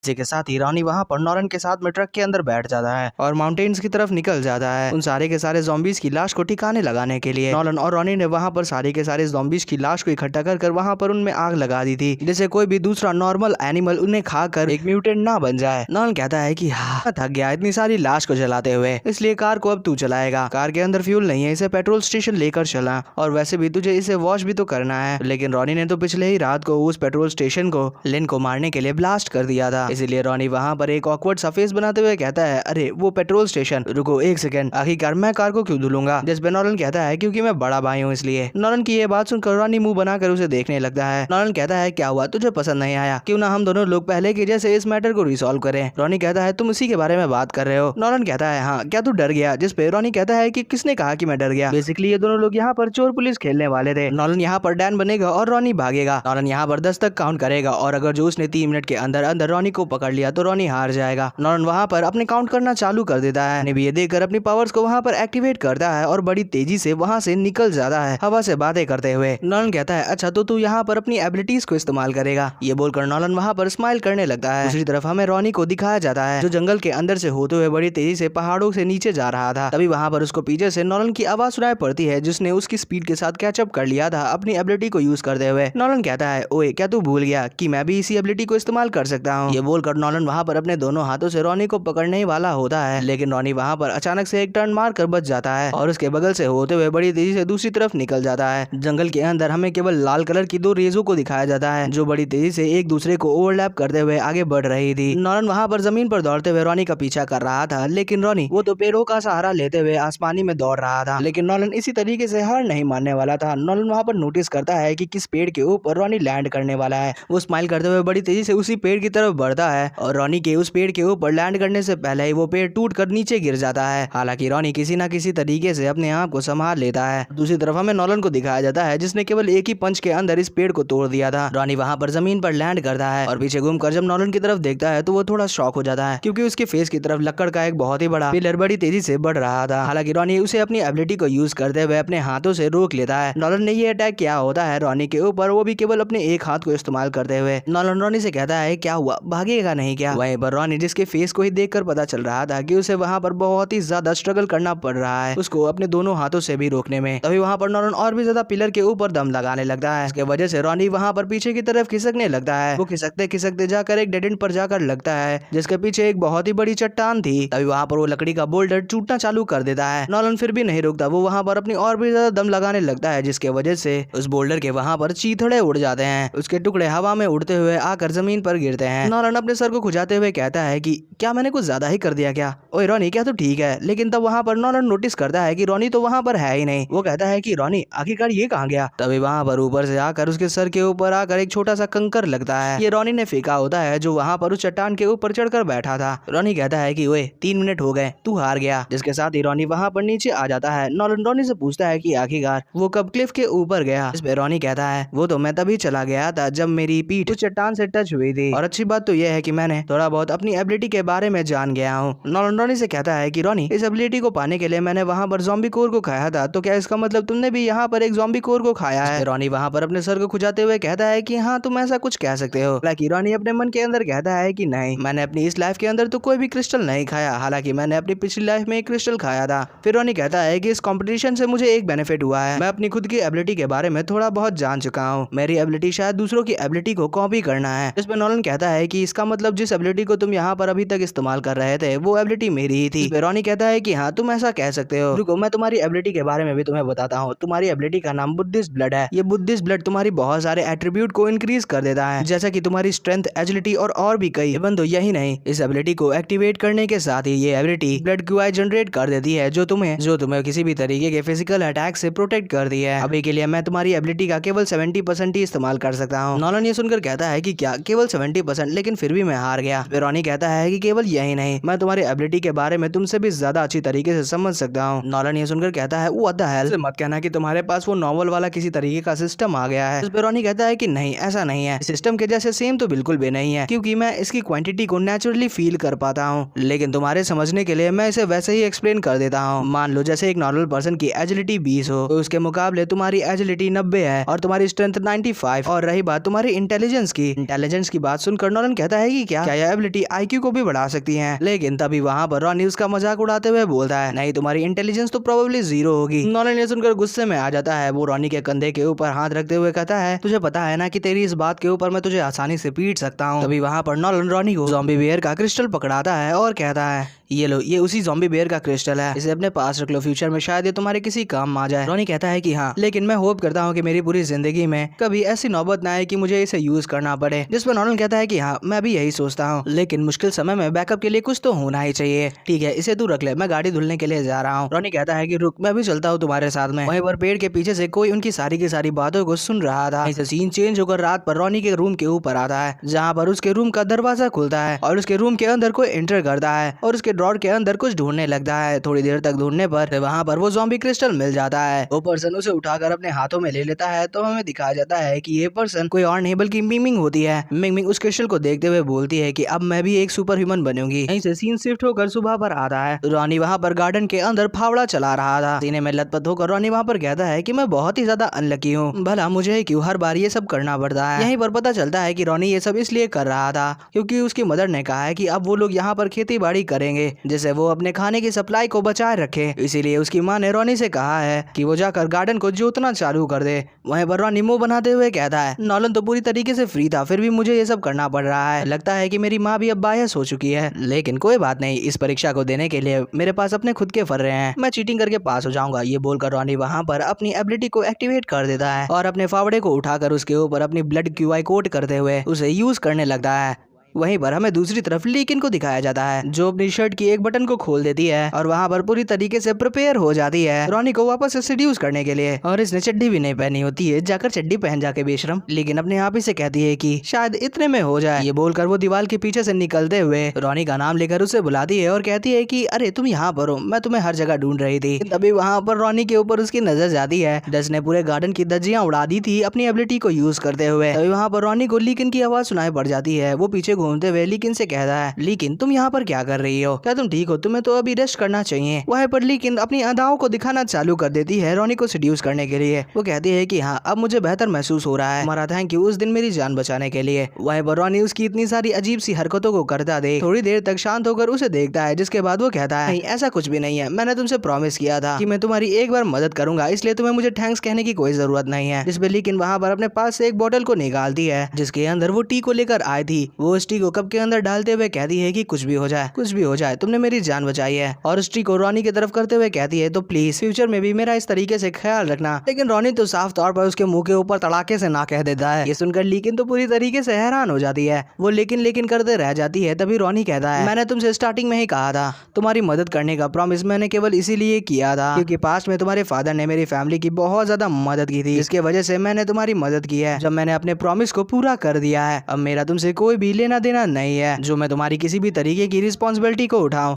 इसी के साथ ही रॉनी वहाँ पर नॉलन के साथ में ट्रक के अंदर बैठ जाता है और माउंटेन्स की तरफ निकल जाता है उन सारे के सारे ज़ॉम्बीज़ की लाश को ठिकाने लगाने के लिए। नॉलन और रॉनी ने वहाँ पर सारे के सारे ज़ॉम्बीज़ की लाश को इकट्ठा कर वहाँ पर उनमें आग लगा दी थी, जिससे कोई भी दूसरा नॉर्मल एनिमल उन्हें खाकर एक म्यूटेंट ना बन जाए। नॉलन कहता है कि हाँ थक गया इतनी सारी लाश को जलाते हुए, इसलिए कार को अब तू चलाएगा। कार के अंदर फ्यूल नहीं है, इसे पेट्रोल स्टेशन लेकर चला और वैसे भी तुझे इसे वॉश भी तो करना है। लेकिन रॉनी ने तो पिछले ही रात को उस पेट्रोल स्टेशन को लिन को मारने के लिए ब्लास्ट कर दिया था, इसीलिए रॉनी वहाँ पर एक ऑकवर्ड सा फेस बनाते हुए कहता है अरे वो पेट्रोल स्टेशन, रुको एक सेकंड, आखिरकार मैं कार को क्यों धुलूंगा? जिस पे नॉलन कहता है क्योंकि मैं बड़ा भाई हूँ इसलिए। नॉलन की ये बात सुनकर रॉनी मुंह बनाकर उसे देखने लगता है। नॉलन कहता है क्या हुआ, तुझे पसंद नहीं आया? क्यों ना हम दोनों लोग पहले के जैसे इस मैटर को रिसॉल्व करें। रॉनी कहता है तुम इसी के बारे में बात कर रहे हो? नॉलन कहता है हाँ, क्या तू डर गया? जिस पे रॉनी कहता है कि किसने कहा कि मैं डर गया? बेसिकली ये दोनों लोग यहाँ पर चोर पुलिस खेलने वाले थे। नॉलन यहाँ पर डैन बनेगा और रॉनी भागेगा। नॉलन यहाँ पर 10 तक काउंट करेगा और अगर जो उसने 3 मिनट के अंदर अंदर रॉनी को पकड़ लिया तो रॉनी हार जाएगा। नॉलन वहाँ पर अपने काउंट करना चालू कर देता है, ये देखकर अपनी पावर्स को वहाँ पर एक्टिवेट करता है और बड़ी तेजी से वहाँ से निकल जाता है हवा से बातें करते हुए। नॉलन कहता है अच्छा तो तू यहाँ पर अपनी एबिलिटीज को इस्तेमाल करेगा। ये बोलकर नॉलन वहाँ पर स्माइल करने लगता है। दूसरी तरफ हमें रॉनी को दिखाया जाता है जो जंगल के अंदर से होते हुए बड़ी तेजी से पहाड़ों से नीचे जा रहा था। तभी वहाँ पर उसको पीछे से नॉलन की आवाज सुनाई पड़ती है जिसने उसकी स्पीड के साथ कैचअप कर लिया था अपनी एबिलिटी को यूज करते हुए। नॉलन कहता है ओए क्या तू भूल गया कि मैं भी इसी एबिलिटी को इस्तेमाल कर सकता हूँ? ये बोलकर नॉलन वहाँ पर अपने दोनों हाथों से रॉनी को पकड़ने वाला होता है, लेकिन रॉनी वहाँ पर अचानक से एक टर्न मार कर बच जाता है और उसके बगल से होते हुए बड़ी तेजी से दूसरी तरफ निकल जाता है। जंगल के अंदर हमें केवल लाल कलर की 2 रेजों को दिखाया जाता है जो बड़ी तेजी से एक दूसरे को ओवरलैप करते हुए आगे बढ़ रही थी। नॉलन वहाँ पर जमीन पर दौड़ते हुए रॉनी का पीछा कर रहा था, लेकिन रॉनी वो तो पेड़ों का सहारा लेते हुए आसमानी में दौड़ रहा था। लेकिन नॉलन इसी तरीके से हार नहीं मानने वाला था। नॉलन वहाँ पर नोटिस करता है कि किस पेड़ के ऊपर रॉनी लैंड करने वाला है। वो स्माइल करते हुए बड़ी तेजी से उसी पेड़ की तरफ बढ़ता है और रॉनी के उस पेड़ के ऊपर लैंड करने से पहले ही वो पेड़ टूट कर नीचे गिर जाता है। हालांकि रॉनी किसी न किसी तरीके से अपने आप को संभाल लेता है। दूसरी तरफ हमें नॉलन को दिखाया जाता है जिसने केवल एक ही पंच के अंदर इस पेड़ को तोड़ दिया था। रॉनी वहाँ पर जमीन पर लैंड करता है और पीछे घूमकर जब नॉलन की तरफ देखता है तो वो थोड़ा शॉक हो जाता है क्योंकि उसके फेस की तरफ लकड़ का एक बहुत ही बड़ा पिलर बड़ी तेजी से बढ़ रहा था। हालांकि रॉनी उसे अपनी एबिलिटी को यूज करते हुए अपने हाथों से रोक लेता है। नॉलन ने ये अटैक किया होता है रॉनी के ऊपर, वो भी केवल अपने एक हाथ को इस्तेमाल करते हुए। नॉलन रॉनी से कहता है क्या हुआ, भागेगा नहीं क्या? वहीं पर रॉनी जिसके फेस को ही देखकर पता चल रहा था कि उसे वहाँ पर बहुत ही ज्यादा स्ट्रगल करना पड़ रहा है उसको अपने दोनों हाथों से भी रोकने में। तभी वहाँ पर नॉलन और भी ज्यादा पिलर के ऊपर दम लगाने लगता है। इसके वजह से रॉनी वहाँ पर पीछे की तरफ खिसकने लगता है। वो खिसकते खिसकते जाकर एक डेड एंड पर जाकर लगता है जिसके पीछे एक बहुत ही बड़ी चट्टान थी। तभी वहाँ पर वो लकड़ी का बोल्डर टूटना चालू कर देता है। नॉलन फिर भी नहीं रुकता, वो वहाँ पर अपनी और भी ज्यादा दम लगाने लगता है जिसके वजह से उस बोल्डर के वहाँ पर चीथड़े उड़ जाते हैं। उसके टुकड़े हवा में उड़ते हुए आकर जमीन पर गिरते हैं। नॉलन अपने सर को खुजाते हुए कहता है कि क्या मैंने कुछ ज्यादा ही कर दिया क्या? ओए रॉनी क्या तू ठीक है? लेकिन तब वहाँ पर नॉलन नोटिस करता है कि रॉनी तो वहाँ पर है ही नहीं। वो कहता है कि रॉनी आखिरकार ये कहाँ गया? तभी वहाँ पर ऊपर से आकर उसके सर के ऊपर आकर एक छोटा सा कंकर लगता है। ये रॉनी ने फेंका होता है जो वहाँ पर उस चट्टान के ऊपर चढ़कर बैठा था। रॉनी कहता है कि ओए 3 मिनट हो गए, तू हार गया। जिसके साथ ही रॉनी वहाँ पर नीचे आ जाता है। नॉलन रॉनी से पूछता है कि आखिरकार वो कब क्लिफ के ऊपर गया? इस पे रॉनी कहता है वो तो मैं तभी चला गया था जब मेरी पीठ उस चट्टान से टच हुई थी, और अच्छी बात तो यह है कि मैंने थोड़ा बहुत अपनी एबिलिटी के बारे में जान गया हूँ। नॉलन रॉनी से कहता है कि रॉनी इस एबिलिटी को पाने के लिए मैंने वहाँ पर ज़ॉम्बी कोर को खाया था, तो क्या इसका मतलब तुमने भी यहाँ पर एक ज़ॉम्बी कोर को खाया है? रॉनी वहाँ पर अपने सर को खुजाते हुए कहता है कि हाँ तुम ऐसा कुछ कह सकते हो। हालांकि रॉनी अपने मन के अंदर कहता है कि नहीं, मैंने अपनी इस लाइफ के अंदर तो कोई भी क्रिस्टल नहीं खाया, हालांकि मैंने अपनी पिछली लाइफ में एक क्रिस्टल खाया था। फिर रॉनी कहता है कि इस कंपटीशन से मुझे एक बेनिफिट हुआ है, मैं अपनी खुद की एबिलिटी के बारे में थोड़ा बहुत जान चुका हूँ। मेरी एबिलिटी शायद दूसरों की एबिलिटी को कॉपी करना है। इसमें नॉलन कहता है कि इसका मतलब जिस एबिलिटी को तुम यहाँ पर अभी तक इस्तेमाल कर रहे थे वो एबिलिटी मेरी ही थी। रॉनी कहता है कि हाँ तुम ऐसा कह सकते हो। रुको मैं तुम्हारी एबिलिटी के बारे में भी तुम्हें बताता हूँ। तुम्हारी एबिलिटी का नाम बुद्धिस्ट ब्लड है। ये बुद्धिस्ट ब्लड तुम्हारी बहुत सारे एट्रीब्यूट को इंक्रीज कर देता है, जैसा कि तुम्हारी स्ट्रेंथ, एजिलिटी और भी कई। इवन तो यही नहीं, इस एबिलिटी को एक्टिवेट करने के साथ ही ये एबिलिटी ब्लड क्यूआई जनरेट कर देती है जो तुम्हें किसी भी तरीके के फिजिकल अटैक से प्रोटेक्ट करती है। अभी के लिए मैं तुम्हारी एबिलिटी का केवल 70% ही इस्तेमाल कर सकता हूँ। नॉलन ये सुनकर कहता है कि क्या केवल 70%? लेकिन फिर भी मैं हार गया। रॉनी कहता है कि केवल यही नहीं, मैं तुम्हारी एबिलिटी के बारे में तुमसे भी ज्यादा अच्छी तरीके से समझ सकता हूँ। नॉलन ये सुनकर कहता है व्हाट द हेल, मत कहना कि तुम्हारे पास वो नॉवल वाला किसी तरीके का सिस्टम आ गया है। रॉनी कहता है कि नहीं ऐसा नहीं है, सिस्टम के जैसे सेम तो बिल्कुल भी नहीं है, क्योंकि मैं इसकी क्वांटिटी को नेचुरली फील कर पाता हूँ। लेकिन तुम्हारे समझने के लिए मैं इसे वैसे ही एक्सप्लेन कर देता हूँ। मान लो जैसे एक नॉर्मल पर्सन की एजिलिटी 20 हो, तो उसके मुकाबले तुम्हारी एजिलिटी 90 है और तुम्हारी स्ट्रेंथ 95। और रही बात तुम्हारी इंटेलिजेंस की बात सुनकर नॉलन कहता बोलता है कि क्या यह एबिलिटी IQ को भी बढ़ा सकती है। लेकिन तभी वहाँ पर रॉनी उसका मजाक उड़ाते हुए बोलता है, नहीं, तुम्हारी इंटेलिजेंस तो प्रोबेबली 0 होगी। नॉलन ये सुनकर गुस्से में आ जाता है। वो रॉनी के कंधे के ऊपर हाथ रखते हुए कहता है, तुझे पता है ना कि तेरी इस बात के ऊपर मैं तुझे आसानी से पीट सकता हूँ। तभी वहाँ पर नॉलन रॉनी को ज़ॉम्बी बेयर का क्रिस्टल पकड़ाता है और कहता है, ये लो, ये उसी ज़ॉम्बी बेयर का क्रिस्टल है, इसे अपने पास रख लो, फ्यूचर में शायद ये तुम्हारे किसी काम आ जाए। रॉनी कहता है कि हाँ, लेकिन मैं होप करता हूँ कि मेरी पूरी जिंदगी में कभी ऐसी नौबत ना आए कि मुझे इसे यूज करना पड़े। जिस पर नॉलन कहता है कि हाँ, मैं भी यही सोचता हूँ, लेकिन मुश्किल समय में बैकअप के लिए कुछ तो होना ही चाहिए। ठीक है, इसे तू रख ले, मैं गाड़ी धुलने के लिए जा रहा हूँ। रॉनी कहता है कि रुक, मैं भी चलता हूँ तुम्हारे साथ में। वहीं पर पेड़ के पीछे से कोई उनकी सारी की सारी बातों को सुन रहा था। इसे सीन चेंज होकर रात पर रॉनी के रूम के ऊपर आता है, जहाँ पर उसके रूम का दरवाजा खुलता है और उसके रूम के अंदर कोई एंटर करता है और उसके ड्रॉर के अंदर कुछ ढूंढने लगता है। थोड़ी देर तक ढूंढने पर वहाँ पर वो ज़ॉम्बी क्रिस्टल मिल जाता है। वो पर्सन उसे उठाकर अपने हाथों में ले लेता है तो हमें दिखाया जाता है कि ये पर्सन कोई और नहीं बल्कि मिंग होती है। मिंग उस क्रिस्टल को देखते हुए बोलती है कि अब मैं भी एक सुपर ह्यूमन बनूंगी। यहीं से सीन शिफ्ट होकर सुबह पर आता है। रॉनी वहाँ पर गार्डन के अंदर फावड़ा चला रहा था। सीने में लतपत होकर रॉनी वहाँ पर कहता है कि मैं बहुत ही ज्यादा अनलकी हूँ, भला मुझे क्यों हर बार ये सब करना पड़ता है। यहीं पर पता चलता है कि रॉनी ये सब इसलिए कर रहा था क्योंकि उसकी मदर ने कहा है कि अब वो लोग यहाँ पर खेती बाड़ी करेंगे जिससे वो अपने खाने की सप्लाई को बचाए रखे। इसीलिए उसकी माँ ने रॉनी से कहा है कि वो जाकर गार्डन को जोतना चालू कर दे। वहीं पर रॉनी मुंह बनाते हुए कहता है, नॉलन तो पूरी तरीके से फ्री था, फिर भी मुझे ये सब करना पड़ रहा है। लगता है कि मेरी माँ भी अब बायस हो चुकी है, लेकिन कोई बात नहीं, इस परीक्षा को देने के लिए मेरे पास अपने खुद के फर्रे हैं, मैं चीटिंग करके पास हो जाऊंगा। ये बोलकर रॉनी वहाँ पर अपनी एबिलिटी को एक्टिवेट कर देता है और अपने फावड़े को उठाकर उसके ऊपर अपनी ब्लड QI कोट करते हुए उसे यूज करने लगता है। वहीं पर हमें दूसरी तरफ लीकिन को दिखाया जाता है, जो अपनी शर्ट की एक बटन को खोल देती है और वहाँ पर पूरी तरीके से प्रिपेयर हो जाती है रॉनी को वापस से सेड्यूस करने के लिए। और इसने चड्डी भी नहीं पहनी होती है, जाकर चड्डी पहन जाके बेशरम, लेकिन अपने आप ही से कहती है कि शायद इतने में हो जाए। ये बोलकर वो दीवार के पीछे से निकलते हुए रॉनी का नाम लेकर उसे बुलाती है और कहती है कि अरे तुम यहाँ पर हो, मैं तुम्हें हर जगह ढूंढ रही थी। तभी वहाँ पर रॉनी के ऊपर उसकी नजर जाती है। डस ने पूरे गार्डन की धज्जियां उड़ा दी थी अपनी एबिलिटी को यूज करते हुए। तभी वहाँ पर रॉनी को लीकिन की आवाज सुनाई पड़ जाती है। वो पीछे घूमते हुए लीकिन से कहता है, लेकिन तुम यहाँ पर क्या कर रही हो, क्या तुम ठीक हो, तुम्हें तो अभी रेस्ट करना चाहिए। वहीं पर लेकिन अपनी अदाओं को दिखाना चालू कर देती है रॉनी को सेड्यूस करने के लिए। वो कहती है कि हाँ, अब मुझे बेहतर महसूस हो रहा है, तुम्हारा थैंक यू उस दिन मेरी जान बचाने के लिए। वहीं पर रॉनी उसकी इतनी सारी अजीब सी हरकतों को करता देख थोड़ी देर तक शांत होकर उसे देखता है, जिसके बाद वो कहता है, नहीं ऐसा कुछ भी नहीं है, मैंने तुमसे प्रॉमिस किया था कि मैं तुम्हारी एक बार मदद करूंगा, इसलिए तुम्हें मुझे थैंक्स कहने की कोई जरूरत नहीं है। जिसपे लेकिन वहाँ पर अपने पास से एक बोतल को निकालती है जिसके अंदर वो टी को लेकर आई थी। वो उस टी को कप के अंदर डालते हुए कहती है कि कुछ भी हो जाए, कुछ भी हो जाए, तुमने मेरी जान बचाई है। और उस टी को रॉनी की तरफ करते हुए कहती है, तो प्लीज फ्यूचर में भी मेरा इस तरीके से ख्याल रखना। लेकिन रॉनी तो साफ तौर पर उसके मुंह के ऊपर तड़ाके से ना कह देता है। ये सुनकर लेकिन तो पूरी तरीके से हैरान हो जाती है। वो लेकिन करते रह जाती है। तभी रॉनी कहता है, मैंने तुमसे स्टार्टिंग में ही कहा था, तुम्हारी मदद करने का प्रॉमिस मैंने केवल इसीलिए किया था क्योंकि पास्ट में तुम्हारे फादर ने मेरी फैमिली की बहुत ज्यादा मदद की थी, इसके वजह से मैंने तुम्हारी मदद की है। जब मैंने अपने प्रॉमिस को पूरा कर दिया है, अब मेरा तुमसे कोई भी लेना देना नहीं है जो मैं तुम्हारी किसी भी तरीके की रिस्पॉन्सिबिलिटी को उठाऊं।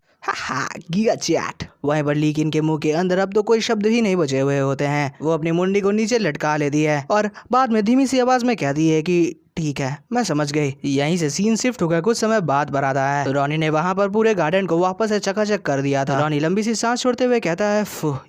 Giga chat. वहीं पर लीकिन के मुंह के अंदर अब तो कोई शब्द ही नहीं बचे हुए होते हैं। वो अपनी मुंडी को नीचे लटका लेती है और बाद में धीमी सी आवाज में कहती है कि ठीक है, मैं समझ गई। यहीं से सीन शिफ्ट होकर कुछ समय बाद पर आता है। रॉनी ने वहाँ पर पूरे गार्डन को वापस से चकाचक कर दिया था। रॉनी लंबी सी सांस छोड़ते हुए कहता है,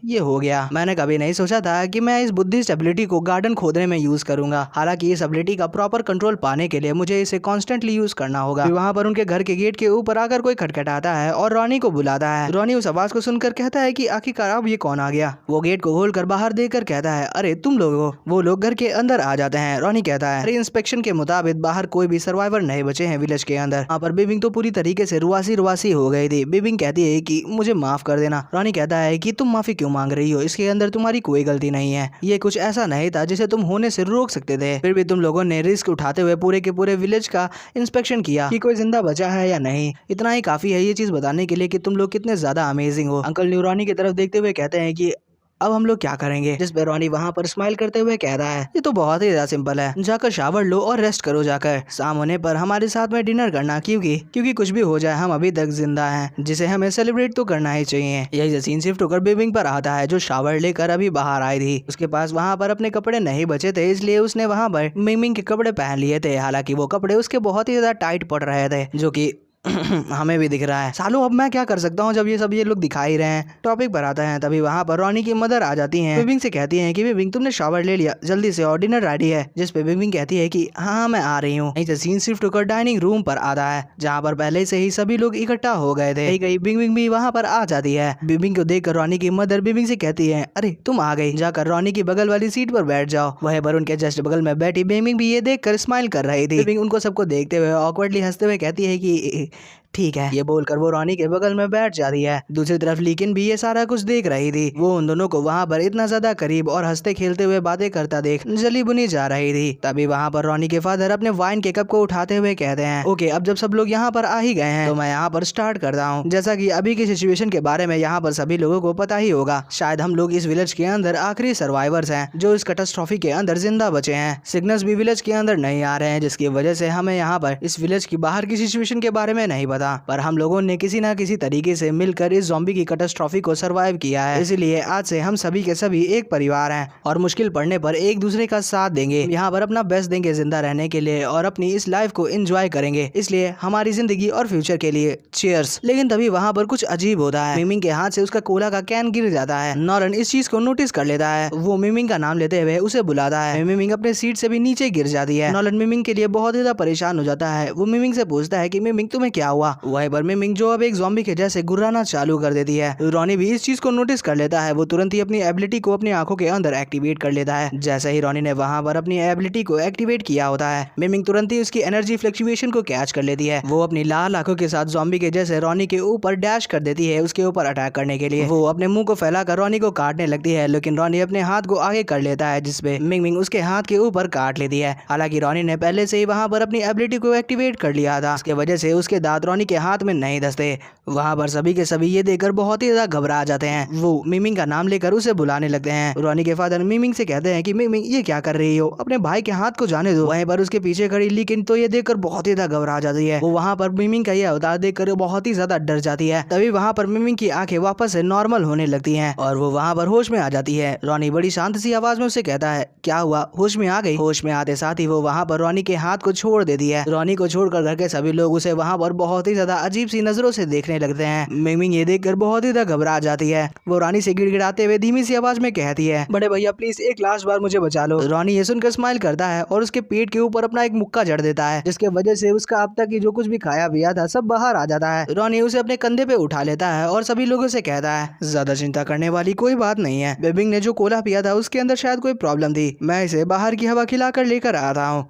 ये हो गया। मैंने कभी नहीं सोचा था कि मैं इस बुद्धिस्ट एबिलिटी को गार्डन खोदने में यूज करूंगा। हालांकि इस एबिलिटी का प्रॉपर कंट्रोल पाने के लिए मुझे इसे कॉन्स्टेंटली यूज करना होगा। वहाँ पर उनके घर के गेट के ऊपर आकर कोई खटखटाता है और रॉनी को बुलाता है। रॉनी उस आवाज को सुनकर कहता है कि आखिरकार अब ये कौन आ गया। वो गेट को खोलकर बाहर देखकर कहता है, अरे तुम लोग हो। वो लोग घर के अंदर आ जाते हैं। रॉनी कहता है, इंस्पेक्शन के मुताबिक बाहर कोई भी सर्वाइवर नहीं बचे हैं विलेज के अंदर। वहाँ पर बेबिंग तो पूरी तरीके से रुआसी हो गई थी। बेबिंग कहती है कि मुझे माफ कर देना। रॉनी कहता है कि तुम माफी क्यों मांग रही हो, इसके अंदर तुम्हारी कोई गलती नहीं है। ये कुछ ऐसा नहीं था जिसे तुम होने से रोक सकते थे, फिर भी तुम लोगों ने रिस्क उठाते हुए पूरे के पूरे विलेज का इंस्पेक्शन किया कि कोई जिंदा बचा है या नहीं। इतना ही काफी है ये चीज बताने के लिए कि तुम लोग कितने ज्यादा अमेजिंग हो। अंकल न्यू रॉनी की तरफ देखते हुए कहते हैं कि अब हम लोग क्या करेंगे। जिस पे रॉनी वहाँ पर स्माइल करते हुए कह रहा है, ये तो बहुत ही ज्यादा सिंपल है, जाकर शावर लो और रेस्ट करो। जाकर शाम होने पर हमारे साथ में डिनर करना, क्योंकि कुछ भी हो जाए हम अभी तक जिंदा हैं, जिसे हमें सेलिब्रेट तो करना ही चाहिए। यही सीन शिफ्ट होकर बेबिंग पर आता है, जो शावर लेकर अभी बाहर आई थी। उसके पास वहाँ पर अपने कपड़े नहीं बचे थे, इसलिए उसने वहाँ पर मिंग के कपड़े पहन लिए थे। हालांकि वो कपड़े उसके बहुत ही ज्यादा टाइट पड़ रहे थे, जो कि हमें भी दिख रहा है। सालों अब मैं क्या कर सकता हूँ जब ये सब ये लोग दिखाई रहे हैं। टॉपिक पर आता है तभी वहाँ पर रॉनी की मदर आ जाती हैं। बिबिंग से कहती हैं कि बिबिंग तुमने शावर ले लिया, जल्दी से और डिनर रेडी है। जिस पे बिबिंग कहती है कि हाँ मैं आ रही हूँ। सीन शिफ्ट होकर डाइनिंग रूम पर आता है जहाँ पर पहले से ही सभी लोग इकट्ठा हो गए थे। कहीं बिबिंग भी वहाँ पर आ जाती है। बिबिंग को देखकर रॉनी की मदर बिबिंग से कहती है अरे तुम आ गई, जाकर रॉनी की बगल वाली सीट पर बैठ जाओ। वह पर उनके जस्ट बगल में बैठी बिबिंग भी ये देखकर स्माइल कर रही थी। बिबिंग उनको सबको देखते हुए ऑकवर्डली हंसते हुए कहती है कि ठीक है। ये बोलकर वो रॉनी के बगल में बैठ जाती है। दूसरी तरफ लीकिन भी ये सारा कुछ देख रही थी। वो उन दोनों को वहाँ पर इतना ज्यादा करीब और हंसते खेलते हुए बातें करता देख जली बुनी जा रही थी। तभी वहाँ पर रॉनी के फादर अपने वाइन के कप को उठाते हुए कहते हैं ओके अब जब सब लोग यहाँ पर आ ही गए हैं तो मैं यहाँ पर स्टार्ट करता हूँ। जैसा कि अभी की सिचुएशन के बारे में यहाँ पर सभी लोगों को पता ही होगा, शायद हम लोग इस विलेज के अंदर आखिरी सर्वाइवर्स हैं जो इस कैटास्ट्रॉफी के अंदर जिंदा बचे हैं। सिग्नल्स भी विलेज के अंदर नहीं आ रहे हैं जिसकी वजह से हमें यहाँ पर इस विलेज की बाहर की सिचुएशन के बारे में नहीं पता, पर हम लोगों ने किसी ना किसी तरीके से मिलकर इस ज़ॉम्बी की कैटास्ट्रॉफी को सरवाइव किया है। इसलिए आज से हम सभी के सभी एक परिवार हैं और मुश्किल पड़ने पर एक दूसरे का साथ देंगे। यहाँ पर अपना बेस्ट देंगे जिंदा रहने के लिए और अपनी इस लाइफ को एंजॉय करेंगे। इसलिए हमारी जिंदगी और फ्यूचर के लिए चीयर्स। लेकिन तभी वहाँ पर कुछ अजीब होता है। मिमिंग के हाथ से उसका कोला का कैन गिर जाता है। नॉलन इस चीज को नोटिस कर लेता है। वो मिमिंग का नाम लेते हुए उसे बुलाता है। मिमिंग अपने सीट से भी नीचे गिर जाती है। नॉलन मिमिंग के लिए बहुत ज्यादा परेशान हो जाता है। वो मिमिंग से पूछता है कि मिमिंग तुम्हें क्या हुआ। वहीं पर मिमिंग जो अब एक ज़ॉम्बी के जैसे गुर्राना चालू कर देती है। रॉनी भी इस चीज को नोटिस कर लेता है। वो तुरंत ही अपनी एबिलिटी को अपनी आंखों के अंदर एक्टिवेट कर लेता है। जैसे ही रॉनी ने वहां पर अपनी एबिलिटी को एक्टिवेट किया होता है, मिमिंग तुरंत ही उसकी एनर्जी फ्लक्चुएशन को कैच कर लेती है। वो अपनी लाल आंखों के साथ ज़ॉम्बी के जैसे रॉनी के ऊपर डैश कर देती है उसके ऊपर अटैक करने के लिए। वो अपने मुंह को फैलाकर रॉनी को काटने लगती है, लेकिन रॉनी अपने हाथ को आगे कर लेता है जिसपे मिमिंग उसके हाथ के ऊपर काट लेती है। हालांकि रॉनी ने पहले से ही वहां पर अपनी एबिलिटी को एक्टिवेट कर लिया था, इसके वजह से उसके दांत रॉनी के हाथ में नहीं धंसते। वहां पर सभी के सभी ये देखकर बहुत ही ज्यादा घबरा जाते हैं। वो मिमिंग का नाम लेकर उसे बुलाने लगते हैं। रॉनी के फादर मिमिंग से कहते हैं कि मिमिंग ये क्या कर रही हो, अपने भाई के हाथ को जाने दो। वहीं पर उसके पीछे खड़ी लेकिन तो ये देखकर बहुत ही ज्यादा घबरा जाती है। वो वहाँ पर मिमिंग का ये अवतार देखकर बहुत ही ज्यादा डर जाती है। तभी वहाँ पर मिमिंग की आंखें वापस से नॉर्मल होने लगती हैं और वो वहाँ पर होश में आ जाती है। रॉनी बड़ी शांत सी आवाज में उसे कहता है क्या हुआ, होश में आ गई। होश में आते साथ ही वो वहाँ पर रॉनी के हाथ को छोड़ देती है। रॉनी को छोड़कर घर के सभी लोग उसे वहाँ पर बहुत ही ज्यादा अजीब सी नजरों से देखने लगते हैं। मिमिंग ये देखकर बहुत ही ज्यादा घबरा जाती है। वो रॉनी से गिड़गिड़ाते हुए धीमी सी आवाज में कहती है बड़े भैया प्लीज एक लास्ट बार मुझे बचा लो। रॉनी ये सुनकर स्माइल करता है और उसके पेट के ऊपर अपना एक मुक्का जड़ देता है, जिसके वजह से उसका अब तक की जो कुछ भी खाया पिया था सब बाहर आ जाता है। रॉनी उसे अपने कंधे पे उठा लेता है और सभी लोगों से कहता है ज्यादा चिंता करने वाली कोई बात नहीं है। बेबिंग ने जो कोला पिया था उसके अंदर शायद कोई प्रॉब्लम थी, मैं इसे बाहर की हवा खिलाकर लेकर आ रहा हूँ।